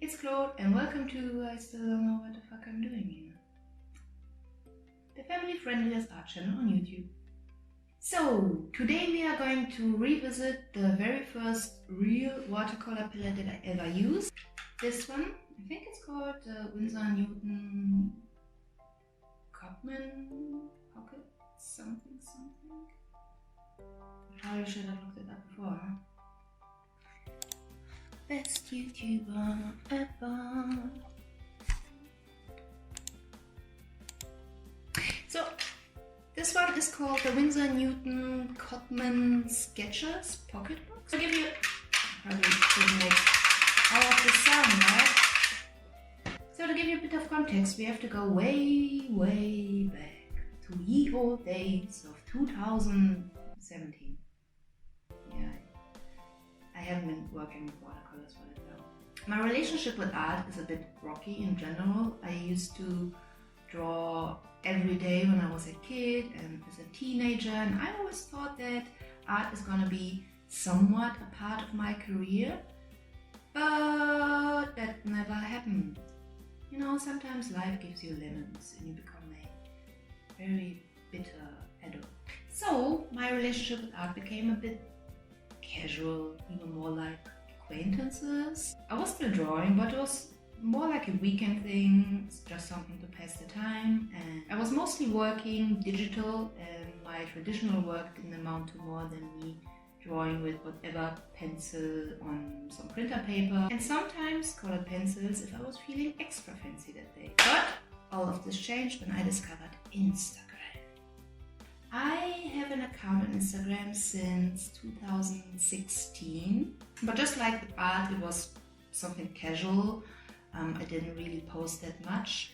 It's Claude and welcome to I still don't know what the fuck I'm doing here. The family friendliest art channel on YouTube. So, today we are going to revisit the very first real watercolor palette that I ever used. This one, I think it's called the Winsor/Newton Cotman Pocket something. Probably should have looked it up before, huh? Best YouTuber ever. So, this one is called the Winsor/Newton Cotman Sketchers Pocketbook. So, give you probably shouldn't make all of the sound, right? So, to give you a bit of context, we have to go way back to ye old days of 2017. Yeah, I haven't been working with watercolors for that long. My relationship with art is a bit rocky in general. I used to draw every day when I was a kid and as a teenager, and I always thought that art is gonna be somewhat a part of my career, but that never happened. You know, sometimes life gives you lemons and you become a very bitter adult. So my relationship with art became a bit casual, even more like acquaintances. I was still drawing, but it was more like a weekend thing, just something to pass the time. And I was mostly working digital, and my traditional work didn't amount to more than me drawing with whatever pencil on some printer paper, and sometimes colored pencils if I was feeling extra fancy that day. But all of this changed when I discovered Instagram. I have an account on Instagram since 2016, but just like with art, it was something casual. I didn't really post that much,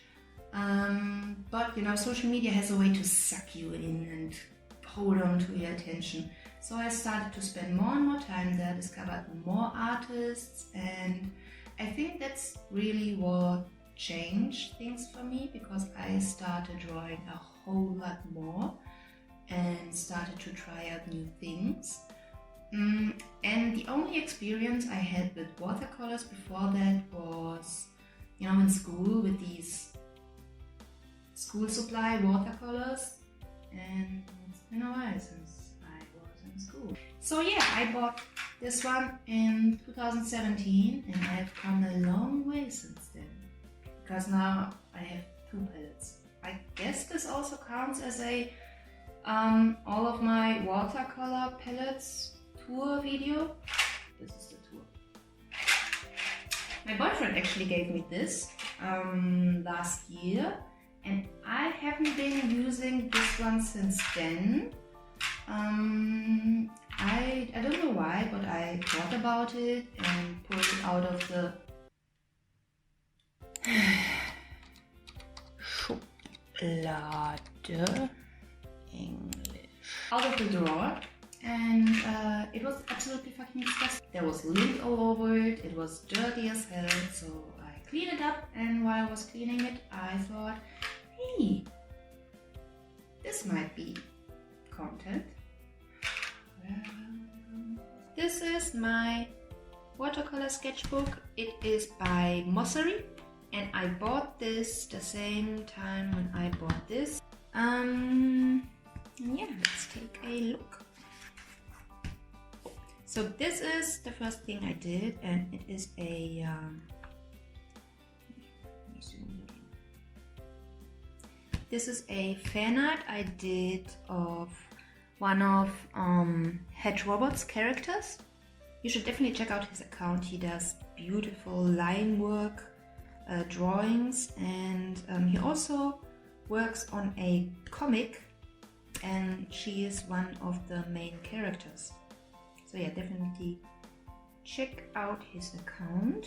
but you know, social media has a way to suck you in and hold on to your attention. So I started to spend more and more time there, discovered more artists, and I think that's really what changed things for me, because I started drawing a whole lot more and started to try out new things. And the only experience I had with watercolors before that was, you know, in school with these school supply watercolors, and it's been a while since I was in school. So yeah, I bought this one in 2017 and I've come a long way since then, because now I have two palettes. I guess this also counts as a all of my watercolor palettes tour video. This is the tour. My boyfriend actually gave me this last year, and I haven't been using this one since then. I don't know why, but I thought about it and pulled it out of the Schublade. English. Out of the drawer, and it was absolutely fucking disgusting. There was lint all over it, it was dirty as hell, so I cleaned it up, and while I was cleaning it, I thought, hey, this might be content. This is my watercolor sketchbook. It is by Mossery, and I bought this the same time when I bought this. Yeah, let's take a look. So this is the first thing I did, and it is a this is a fan art I did of one of Hedge Robot's characters. You should definitely check out his account. He does beautiful line work, drawings, and he also works on a comic, and she is one of the main characters. So yeah, definitely check out his account.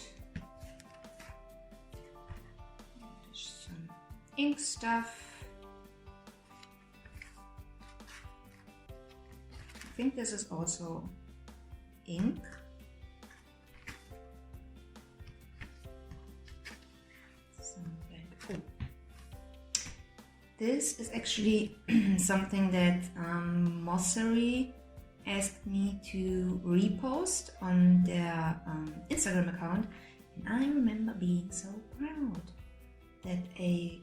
There's some ink stuff. I think this is also ink. This is actually something that Mossery asked me to repost on their Instagram account, And I remember being so proud that a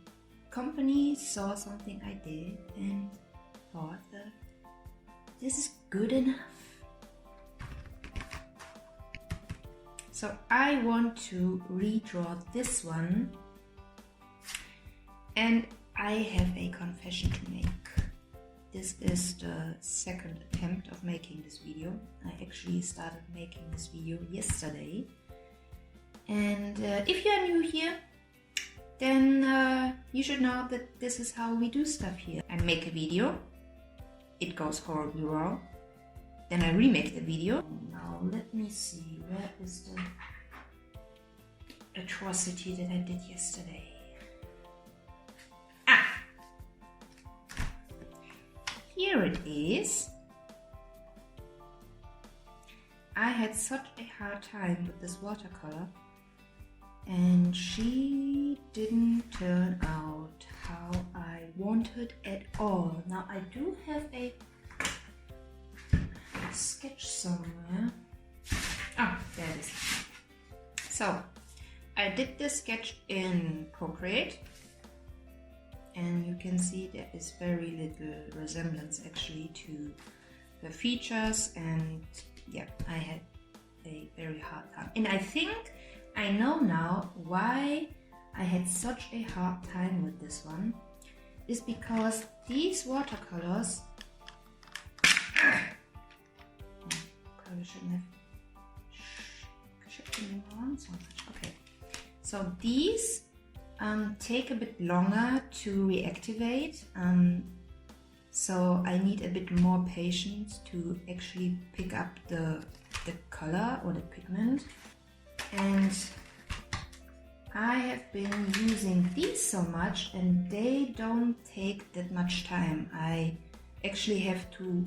company saw something I did and thought that this is good enough. So I want to redraw this one, and I have a confession to make. This is the second attempt of making this video. I actually started making this video yesterday. And if you are new here, then you should know that this is how we do stuff here. I make a video, it goes horribly wrong, then I remake the video. Now let me see, where is the atrocity that I did yesterday? Here it is. I had such a hard time with this watercolor, and she didn't turn out how I wanted at all. Now I do have a sketch somewhere. Oh, there it is. So I did this sketch in Procreate, and you can see there is very little resemblance actually to the features, and yeah, I had a very hard time. And I think I know now why I had such a hard time with this one. Is because these watercolors, probably shouldn't have shifted around so much. Okay, so these take a bit longer to reactivate, so I need a bit more patience to actually pick up the color or the pigment. And I have been using these so much, and they don't take that much time. I actually have to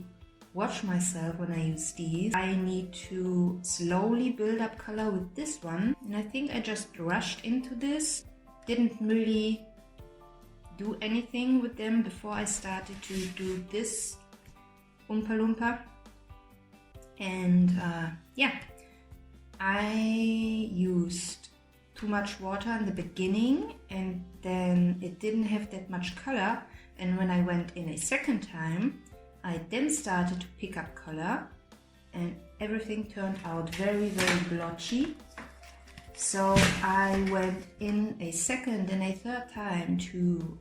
watch myself when I use these. I need to slowly build up color with this one, and I think I just rushed into this. Didn't really do anything with them before I started to do this Oompa Loompa. And yeah, I used too much water in the beginning, and then it didn't have that much color. And when I went in a second time, I then started to pick up color, and everything turned out very, very blotchy. So I went in a second and a third time to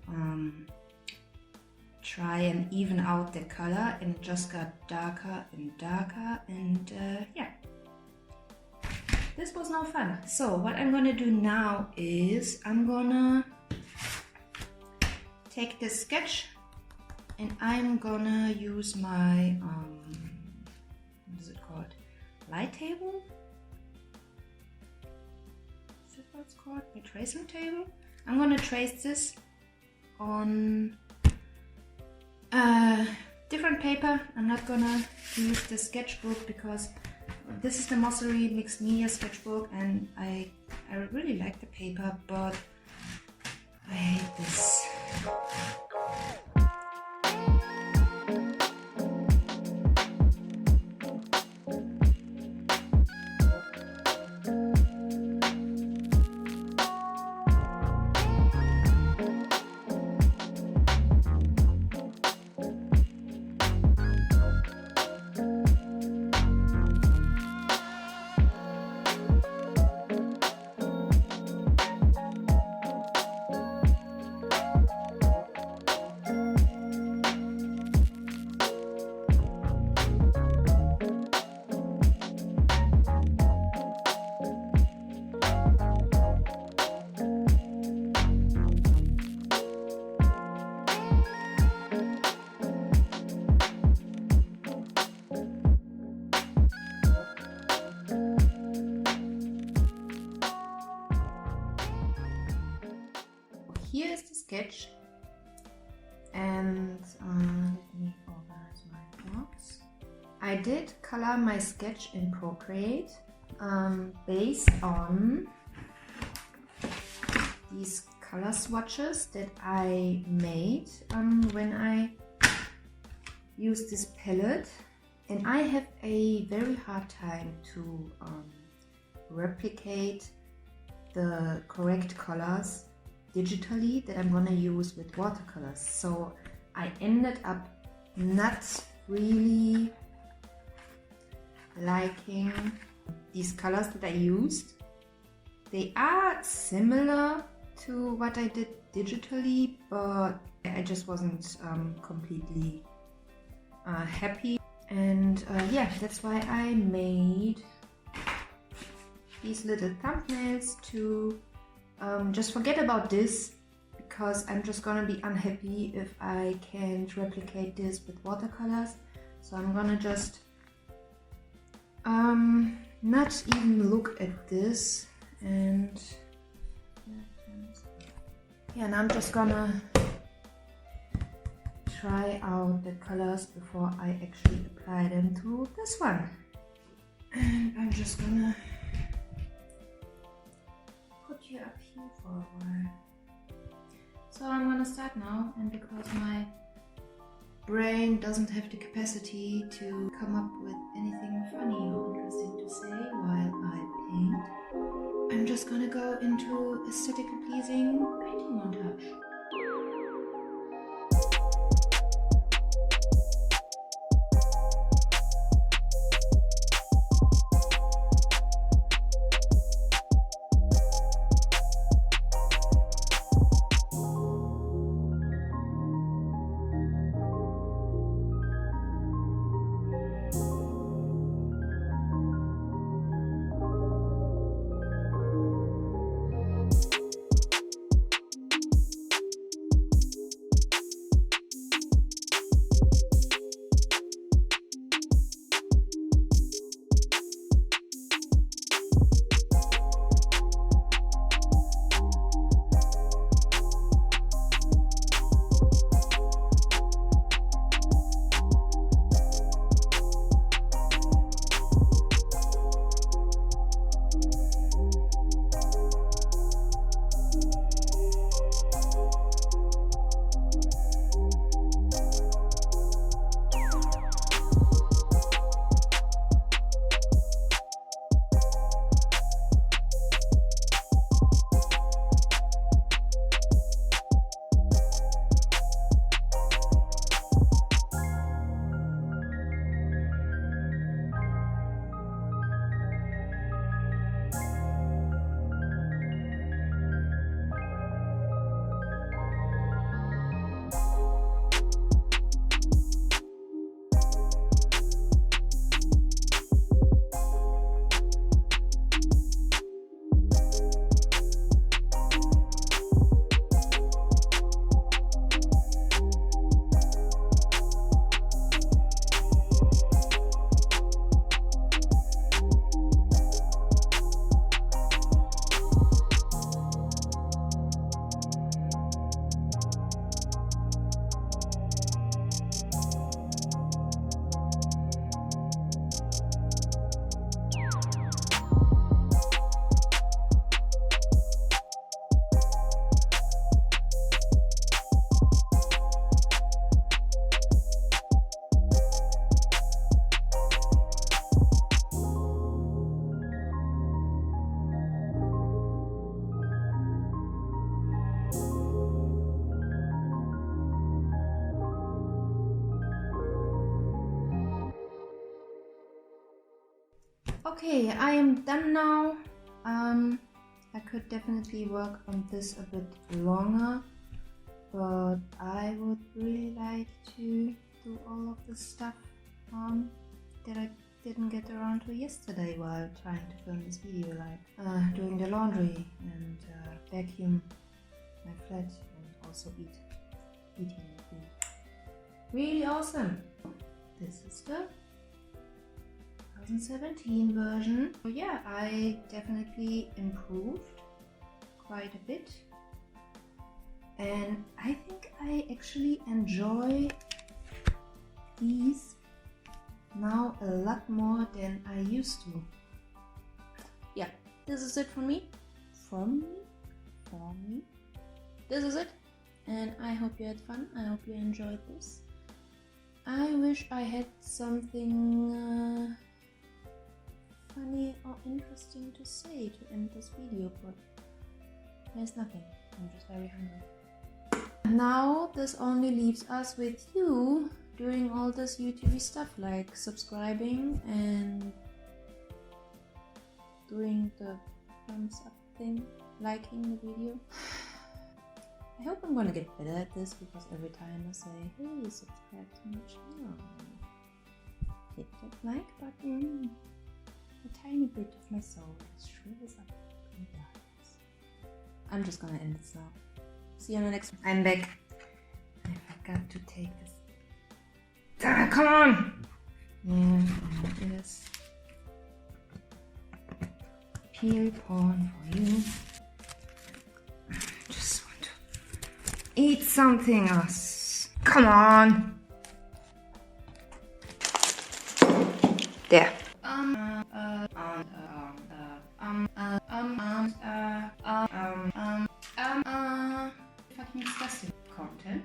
try and even out the color, and it just got darker and darker, and yeah, this was no fun. So what I'm gonna do now is I'm gonna take this sketch, and I'm gonna use my what is it called? Light table? What it's called, my tracing table. I'm gonna trace this on different paper. I'm not gonna use the sketchbook because this is the Mossery Mixed Media sketchbook, and I really like the paper, but I hate this. Here is the sketch, and let me organize my box. I did color my sketch in Procreate based on these color swatches that I made when I used this palette, and I have a very hard time to replicate the correct colors digitally that I'm gonna use with watercolors. So I ended up not really liking these colors that I used. They are similar to what I did digitally, but I just wasn't completely happy. And yeah, that's why I made these little thumbnails to just forget about this, because I'm just gonna be unhappy if I can't replicate this with watercolors. So I'm gonna just not even look at this, and yeah, and I'm just gonna try out the colors before I actually apply them to this one. And I'm just gonna put you up here for a while. So I'm gonna start now, and because my brain doesn't have the capacity to come up with anything funny or interesting to say while I paint, I'm just gonna go into aesthetically pleasing painting montage. Okay, I am done now. I could definitely work on this a bit longer, but I would really like to do all of the stuff that I didn't get around to yesterday while trying to film this video, like doing the laundry and vacuum my flat and also eating food. Really awesome. This is the 2017 version. So yeah, I definitely improved quite a bit, and I think I actually enjoy these now a lot more than I used to. Yeah, this is it from me. This is it, and I hope you had fun. I hope you enjoyed this. I wish I had something funny or interesting to say to end this video, but There's nothing. I'm just very hungry. Now this only leaves us with you doing all this YouTube stuff like subscribing and doing the thumbs up thing, liking the video. I hope I'm gonna get better at this because every time I say, hey, subscribe to my channel, hit that like button, a tiny bit of my soul just shrivells up and dies. I'm just gonna end this now. See you on the next one. I'm back. I forgot to take this. Ah, come on! Yeah, this peel porn for you. Just want to eat something else. Come on! There. Fucking disgusting content.